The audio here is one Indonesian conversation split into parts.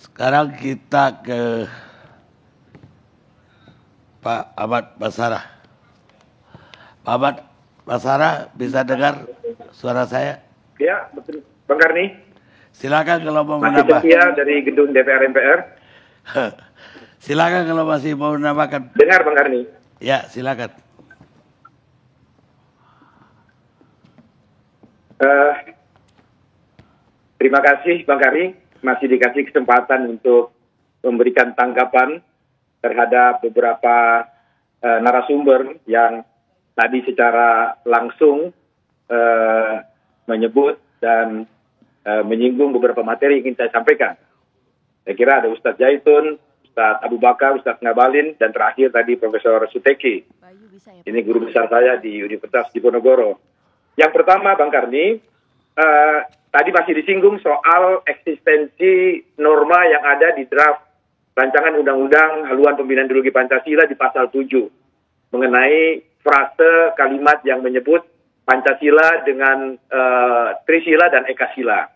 Sekarang kita ke Pak Ahmad Basarah. Pak Ahmad Basarah, bisa dengar suara saya? Ya, betul. Bang Karni. Silakan kalau mau Masih menambah. setia dari gedung DPR MPR. Silakan kalau masih mau menambahkan. Dengar Bang Karni. Ya, silakan. Terima kasih Bang Karni, masih dikasih kesempatan untuk memberikan tanggapan terhadap beberapa narasumber yang tadi secara langsung menyebut dan menyinggung beberapa materi yang ingin saya sampaikan. Saya kira ada Ustadz Zaitun, Ustadz Abu Bakar, Ustadz Ngabalin, dan terakhir tadi Profesor Suteki. Ini guru besar saya di Universitas Diponegoro. Yang pertama Bang Karni, tadi masih disinggung soal eksistensi norma yang ada di draft rancangan undang-undang haluan pembinaan ideologi Pancasila di pasal 7 mengenai frase kalimat yang menyebut Pancasila dengan Trisila dan Ekasila.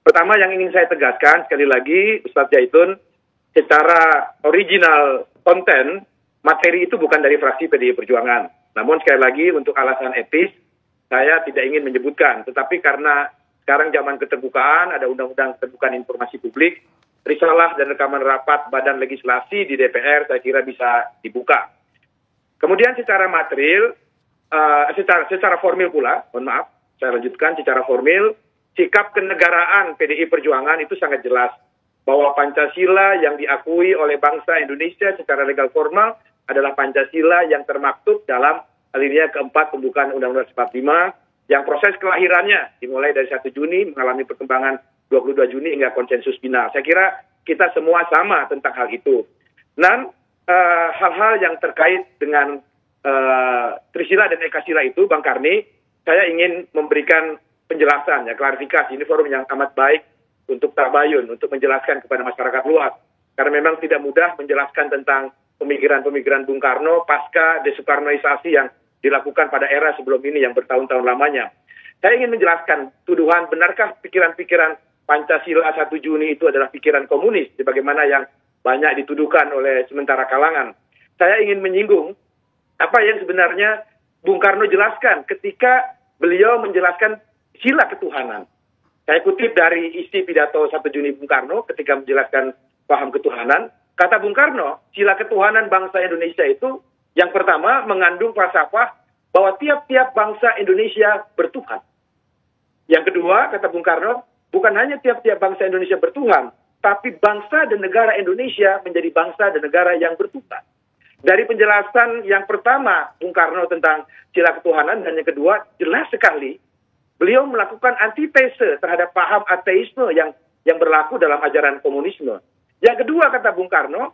Pertama yang ingin saya tegaskan sekali lagi Ustadz Zaitun, secara original konten materi itu bukan dari fraksi PDI Perjuangan. Namun sekali lagi untuk alasan etis saya tidak ingin menyebutkan, tetapi karena sekarang zaman keterbukaan, ada undang-undang keterbukaan informasi publik, risalah dan rekaman rapat badan legislasi di DPR saya kira bisa dibuka. Kemudian secara material, secara formil pula, mohon maaf, saya lanjutkan secara formil, sikap kenegaraan PDI Perjuangan itu sangat jelas bahwa Pancasila yang diakui oleh bangsa Indonesia secara legal formal adalah Pancasila yang termaktub dalam alinea keempat pembukaan Undang-Undang 45 yang proses kelahirannya dimulai dari 1 Juni mengalami perkembangan 22 Juni hingga konsensus final. Saya kira kita semua sama tentang hal itu. Dan hal-hal yang terkait dengan Trisila dan Ekasila itu, Bang Karni, saya ingin memberikan penjelasan, ya, klarifikasi. Ini forum yang amat baik untuk tabayun, untuk menjelaskan kepada masyarakat luas. Karena memang tidak mudah menjelaskan tentang pemikiran-pemikiran Bung Karno pasca desoekarnoisasi yang dilakukan pada era sebelum ini yang bertahun-tahun lamanya. Saya ingin menjelaskan tuduhan, benarkah pikiran-pikiran Pancasila 1 Juni itu adalah pikiran komunis, sebagaimana yang banyak dituduhkan oleh sementara kalangan. Saya ingin menyinggung apa yang sebenarnya Bung Karno jelaskan ketika beliau menjelaskan sila ketuhanan. Saya kutip dari isi pidato 1 Juni Bung Karno ketika menjelaskan paham ketuhanan. Kata Bung Karno, sila ketuhanan bangsa Indonesia itu yang pertama mengandung falsafah bahwa tiap-tiap bangsa Indonesia bertuhan. Yang kedua, kata Bung Karno, bukan hanya tiap-tiap bangsa Indonesia bertuhan, tapi bangsa dan negara Indonesia menjadi bangsa dan negara yang bertuhan. Dari penjelasan yang pertama Bung Karno tentang sila ketuhanan dan yang kedua, jelas sekali beliau melakukan antitese terhadap paham ateisme yang berlaku dalam ajaran komunisme. Yang kedua, kata Bung Karno,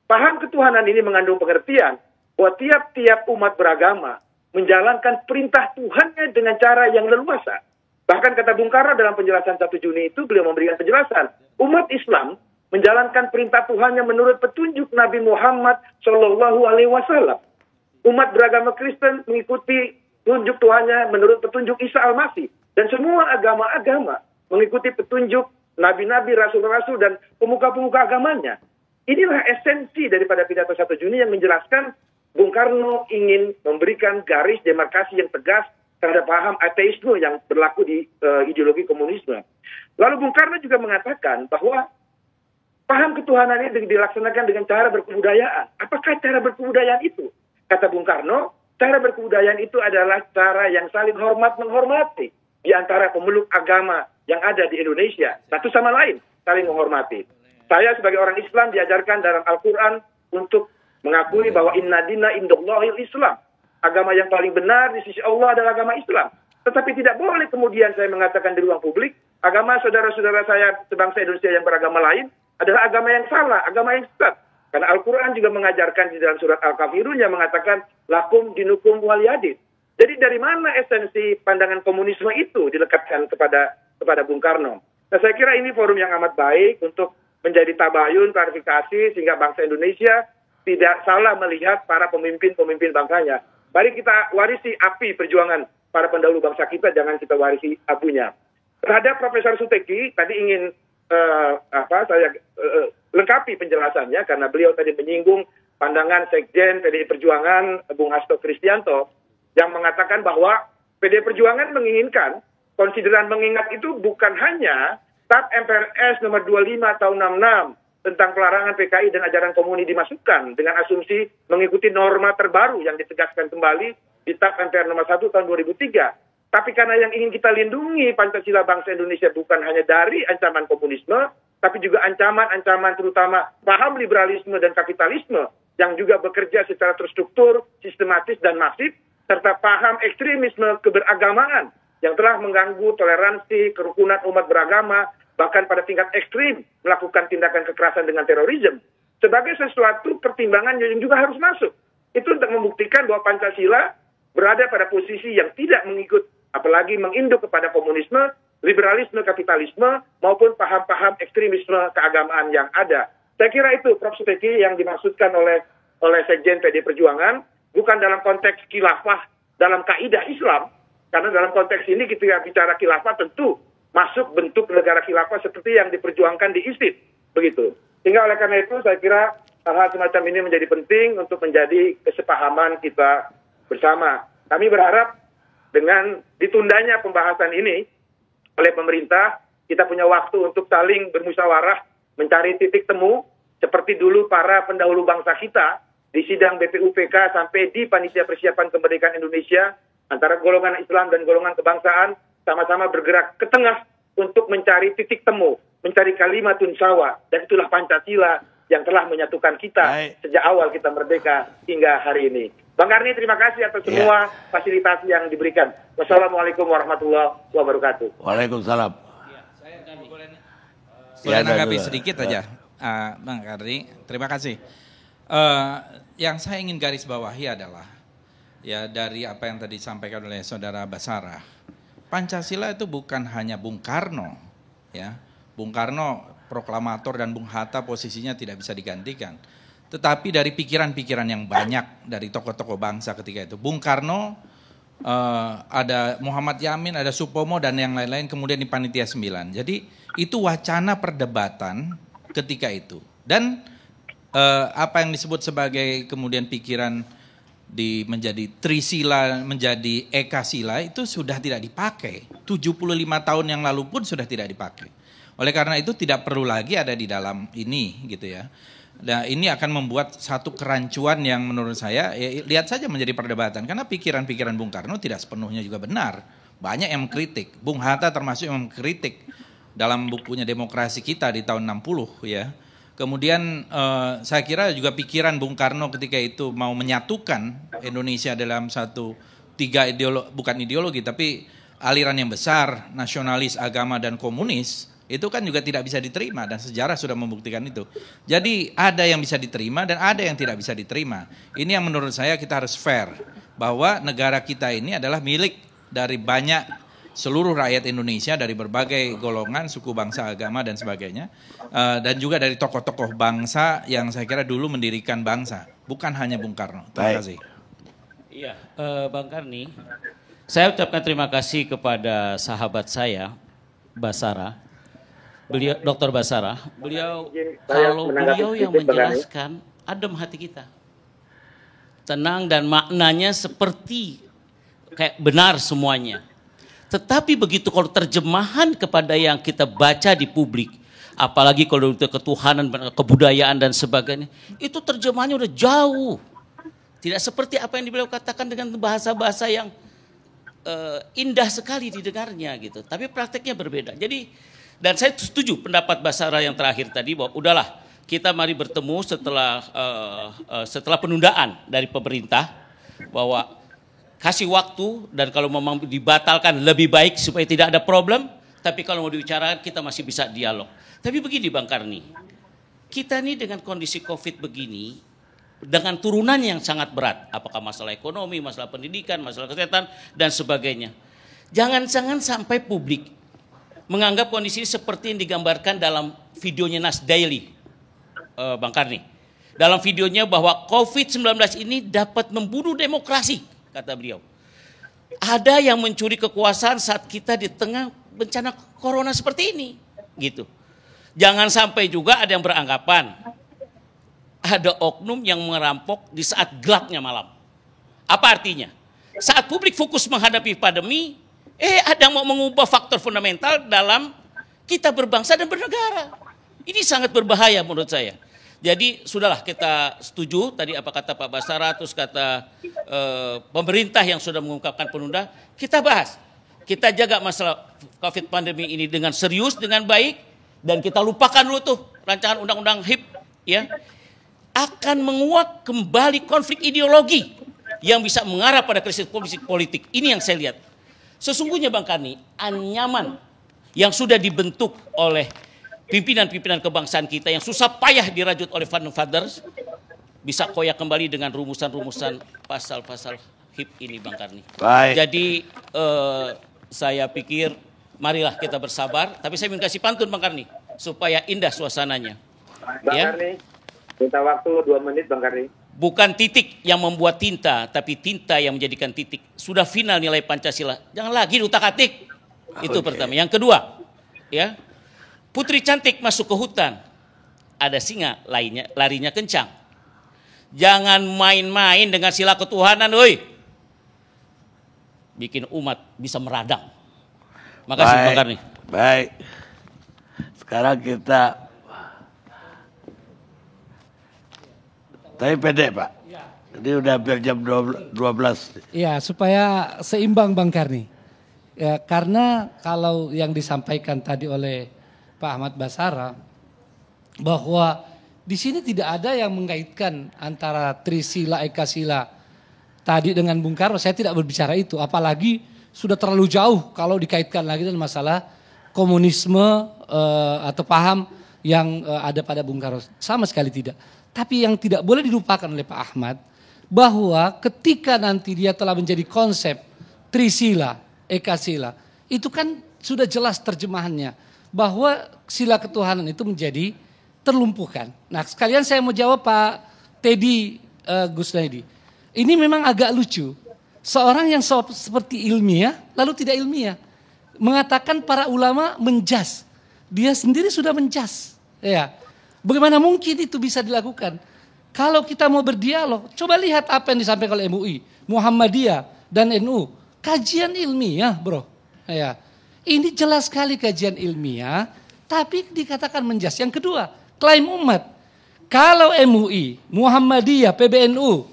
paham ketuhanan ini mengandung pengertian bahwa tiap-tiap umat beragama menjalankan perintah Tuhannya dengan cara yang leluasa. Bahkan kata Bung Karno dalam penjelasan 1 Juni itu, beliau memberikan penjelasan, umat Islam menjalankan perintah Tuhannya menurut petunjuk Nabi Muhammad SAW. Umat beragama Kristen mengikuti petunjuk Tuhannya menurut petunjuk Isa Al-Masih. Dan semua agama-agama mengikuti petunjuk nabi-nabi, rasul-rasul, dan pemuka-pemuka agamanya. Inilah esensi daripada pidato 1 Juni yang menjelaskan Bung Karno ingin memberikan garis demarkasi yang tegas terhadap paham ateisme yang berlaku di ideologi komunisme. Lalu Bung Karno juga mengatakan bahwa paham ketuhanan ini dilaksanakan dengan cara berkebudayaan. Apakah cara berkebudayaan itu? Kata Bung Karno, cara berkebudayaan itu adalah cara yang saling hormat-menghormati di antara pemeluk agama yang ada di Indonesia. Satu sama lain saling menghormati. Saya sebagai orang Islam diajarkan dalam Al-Quran untuk mengakui bahwa inna dina indallahil Islam. Agama yang paling benar di sisi Allah adalah agama Islam. Tetapi tidak boleh kemudian saya mengatakan di ruang publik, agama saudara-saudara saya sebangsa Indonesia yang beragama lain adalah agama yang salah, agama yang sesat. Karena Al-Quran juga mengajarkan di dalam surat Al-Kafirun yang mengatakan, lakum dinukum waliyadin. Jadi dari mana esensi pandangan komunisme itu dilekatkan kepada Bung Karno? Nah, saya kira ini forum yang amat baik untuk menjadi tabayun, klarifikasi, sehingga bangsa Indonesia tidak salah melihat para pemimpin-pemimpin bangsanya. Mari kita warisi api perjuangan para pendahulu bangsa kita, jangan kita warisi abunya. Terhadap Profesor Suteki, tadi ingin lengkapi penjelasannya karena beliau tadi menyinggung pandangan Sekjen PDI Perjuangan Bung Hasto Kristianto yang mengatakan bahwa PDI Perjuangan menginginkan konsideran mengingat itu bukan hanya TAP MPRS nomor 25 tahun 66 tentang pelarangan PKI dan ajaran komunis dimasukkan dengan asumsi mengikuti norma terbaru yang ditegaskan kembali di TAP MPR nomor 1 tahun 2003. Tapi karena yang ingin kita lindungi Pancasila bangsa Indonesia bukan hanya dari ancaman komunisme, tapi juga ancaman-ancaman terutama paham liberalisme dan kapitalisme yang juga bekerja secara terstruktur, sistematis dan masif, serta paham ekstremisme keberagamaan yang telah mengganggu toleransi, kerukunan umat beragama, bahkan pada tingkat ekstrim melakukan tindakan kekerasan dengan terorisme. Sebagai sesuatu pertimbangan yang juga harus masuk. Itu untuk membuktikan bahwa Pancasila berada pada posisi yang tidak mengikut, apalagi menginduk kepada komunisme, liberalisme, kapitalisme, maupun paham-paham ekstremisme keagamaan yang ada. Saya kira itu, Prof. Suteki, yang dimaksudkan oleh Sekjen PDI Perjuangan, bukan dalam konteks khilafah dalam kaidah Islam, karena dalam konteks ini ketika bicara khilafah tentu masuk bentuk negara khilafah seperti yang diperjuangkan di ISID, begitu. Sehingga oleh karena itu saya kira hal-hal semacam ini menjadi penting untuk menjadi kesepahaman kita bersama. Kami berharap dengan ditundanya pembahasan ini oleh pemerintah, kita punya waktu untuk saling bermusyawarah, mencari titik temu, seperti dulu para pendahulu bangsa kita, di sidang BPUPK sampai di Panitia Persiapan Kemerdekaan Indonesia, antara golongan Islam dan golongan kebangsaan, sama-sama bergerak ke tengah untuk mencari titik temu, mencari kalimatun sawa, dan itulah Pancasila yang telah menyatukan kita sejak awal kita merdeka hingga hari ini. Bang Karni, terima kasih atas semua fasilitasi yang diberikan. Wassalamualaikum warahmatullahi wabarakatuh. Waalaikumsalam. Saya boleh menanggapi sedikit aja, Bang Karni. Terima kasih. Yang saya ingin garis bawahi adalah ya dari apa yang tadi disampaikan oleh Saudara Basara. Pancasila itu bukan hanya Bung Karno, ya. Bung Karno proklamator dan Bung Hatta posisinya tidak bisa digantikan. Tetapi dari pikiran-pikiran yang banyak dari tokoh-tokoh bangsa ketika itu. Bung Karno, ada Muhammad Yamin, ada Supomo dan yang lain-lain kemudian di Panitia 9. Jadi itu wacana perdebatan ketika itu. Dan apa yang disebut sebagai kemudian pikiran menjadi Trisila, menjadi Ekasila itu sudah tidak dipakai. 75 tahun yang lalu pun sudah tidak dipakai. Oleh karena itu tidak perlu lagi ada di dalam ini gitu ya. Nah ini akan membuat satu kerancuan yang menurut saya ya, lihat saja menjadi perdebatan. Karena pikiran-pikiran Bung Karno tidak sepenuhnya juga benar. Banyak yang mengkritik. Bung Hatta termasuk yang mengkritik dalam bukunya Demokrasi Kita di tahun 60 ya. Kemudian saya kira juga pikiran Bung Karno ketika itu mau menyatukan Indonesia dalam satu tiga ideologi, bukan ideologi tapi aliran yang besar, nasionalis, agama dan komunis, itu kan juga tidak bisa diterima dan sejarah sudah membuktikan itu. Jadi ada yang bisa diterima dan ada yang tidak bisa diterima. Ini yang menurut saya kita harus fair bahwa negara kita ini adalah milik dari banyak seluruh rakyat Indonesia dari berbagai golongan, suku, bangsa, agama dan sebagainya. Dan juga dari tokoh-tokoh bangsa yang saya kira dulu mendirikan bangsa, bukan hanya Bung Karno. Terima kasih. Iya, Bang Karni, saya ucapkan terima kasih kepada sahabat saya, Basara. Beliau, Dr. Basara, kalau beliau yang menjelaskan, adem hati kita. Tenang dan maknanya seperti kayak benar semuanya. Tetapi begitu kalau terjemahan kepada yang kita baca di publik, apalagi kalau itu ketuhanan, kebudayaan dan sebagainya, itu terjemahannya udah jauh. Tidak seperti apa yang beliau katakan dengan bahasa-bahasa yang indah sekali didengarnya gitu. Tapi prakteknya berbeda. Jadi dan saya setuju pendapat Basara yang terakhir tadi bahwa udahlah kita mari bertemu setelah penundaan dari pemerintah bahwa kasih waktu dan kalau memang dibatalkan lebih baik supaya tidak ada problem. Tapi kalau mau dibicarakan kita masih bisa dialog. Tapi begini Bang Karni, kita ini dengan kondisi COVID begini, dengan turunan yang sangat berat, apakah masalah ekonomi, masalah pendidikan, masalah kesehatan dan sebagainya. Jangan-jangan sampai publik menganggap kondisi ini seperti yang digambarkan dalam videonya Nas Daily, Bang Karni. Dalam videonya bahwa COVID-19 ini dapat membunuh demokrasi, kata beliau. Ada yang mencuri kekuasaan saat kita di tengah bencana corona seperti ini, gitu. Jangan sampai juga ada yang beranggapan ada oknum yang merampok di saat gelapnya malam. Apa artinya? Saat publik fokus menghadapi pandemi, ada yang mau mengubah faktor fundamental dalam kita berbangsa dan bernegara. Ini sangat berbahaya menurut saya. Jadi sudahlah, kita setuju tadi apa kata Pak Basara, terus kata pemerintah yang sudah mengungkapkan penunda, kita bahas. Kita jaga masalah COVID pandemi ini dengan serius, dengan baik, dan kita lupakan dulu tuh rancangan undang-undang HIP, ya. Akan menguak kembali konflik ideologi yang bisa mengarah pada krisis politik. Ini yang saya lihat. Sesungguhnya Bang Karni, anyaman yang sudah dibentuk oleh pimpinan-pimpinan kebangsaan kita yang susah payah dirajut oleh founding fathers bisa koyak kembali dengan rumusan-rumusan pasal-pasal HIP ini, Bang Karni. Baik. Jadi saya pikir marilah kita bersabar, tapi saya ingin kasih pantun Bang Karni supaya indah suasananya. Bang Karni, minta waktu 2 menit Bang Karni. Bukan titik yang membuat tinta, tapi tinta yang menjadikan titik. Sudah final nilai Pancasila. Jangan lagi utak-atik. Itu pertama. Yang kedua, ya, putri cantik masuk ke hutan. Ada singa lainnya larinya kencang. Jangan main-main dengan sila ketuhanan, woi. Bikin umat bisa meradang. Makasih Bang Karni. Baik. Sekarang kita tapi pendek Pak. Jadi udah hampir jam 12. Ya, supaya seimbang Bang Karni. Ya, karena kalau yang disampaikan tadi oleh Pak Ahmad Basara bahwa di sini tidak ada yang mengaitkan antara Trisila, Ekasila tadi dengan Bung Karno. Saya tidak berbicara itu, apalagi sudah terlalu jauh kalau dikaitkan lagi dengan masalah komunisme atau paham yang ada pada Bung Karno. Sama sekali tidak. Tapi yang tidak boleh dilupakan oleh Pak Ahmad, bahwa ketika nanti dia telah menjadi konsep Trisila, Ekasila, itu kan sudah jelas terjemahannya. Bahwa sila ketuhanan itu menjadi terlumpuhkan. Nah sekalian saya mau jawab Pak Teddy Gusnaidi. Ini memang agak lucu. Seorang yang seperti ilmiah, lalu tidak ilmiah. Mengatakan para ulama menjas. Dia sendiri sudah menjas. Ya. Bagaimana mungkin itu bisa dilakukan? Kalau kita mau berdialog, coba lihat apa yang disampaikan oleh MUI, Muhammadiyah, dan NU. Kajian ilmiah, bro. Ya. Ini jelas sekali kajian ilmiah, tapi dikatakan menjas. Yang kedua, klaim umat. Kalau MUI, Muhammadiyah, PBNU,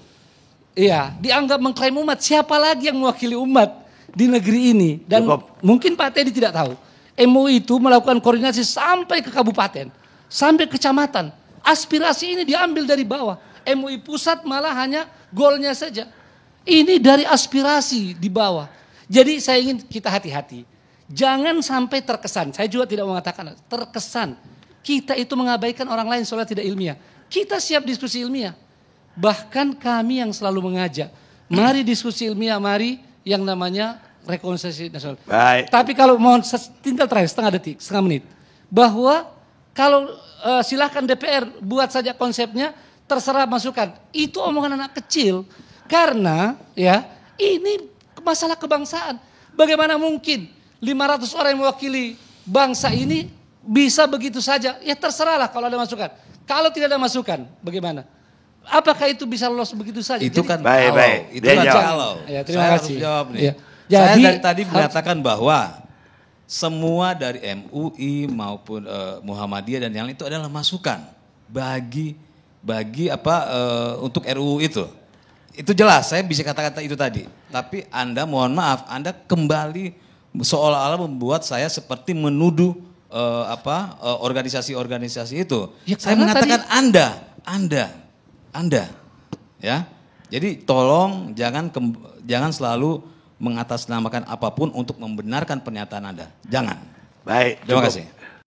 ya, dianggap mengklaim umat, siapa lagi yang mewakili umat di negeri ini? Dan mungkin Pak Teddy tidak tahu. MUI itu melakukan koordinasi sampai ke kabupaten. Sampai kecamatan, aspirasi ini diambil dari bawah. MUI pusat malah hanya golnya saja. Ini dari aspirasi di bawah. Jadi saya ingin kita hati-hati. Jangan sampai terkesan, saya juga tidak mengatakan terkesan. Kita itu mengabaikan orang lain soalnya tidak ilmiah. Kita siap diskusi ilmiah. Bahkan kami yang selalu mengajak. Mari diskusi ilmiah, mari yang namanya rekonsiliasi nasional. Baik. Tapi kalau mohon tinggal terakhir setengah menit. Bahwa kalau silahkan DPR buat saja konsepnya, terserah masukan. Itu omongan anak kecil. Karena ya ini masalah kebangsaan. Bagaimana mungkin 500 orang yang mewakili bangsa ini bisa begitu saja? Ya terserahlah kalau ada masukan. Kalau tidak ada masukan, bagaimana? Apakah itu bisa lolos begitu saja? Itu kan baik. Itu kan kalau. Ya, terima saya kasih. harus jawab nih. Ya. Saya Jadi, dari tadi mengatakan bahwa semua dari MUI maupun Muhammadiyah dan yang lain itu adalah masukan bagi untuk RUU itu. Itu jelas, saya bisa kata-kata itu tadi. Tapi Anda mohon maaf, Anda kembali seolah-olah membuat saya seperti menuduh organisasi-organisasi itu. Ya, saya mengatakan Anda, ya. Jadi tolong jangan selalu mengatasnamakan apapun untuk membenarkan pernyataan Anda. Jangan. Baik. Terima kasih.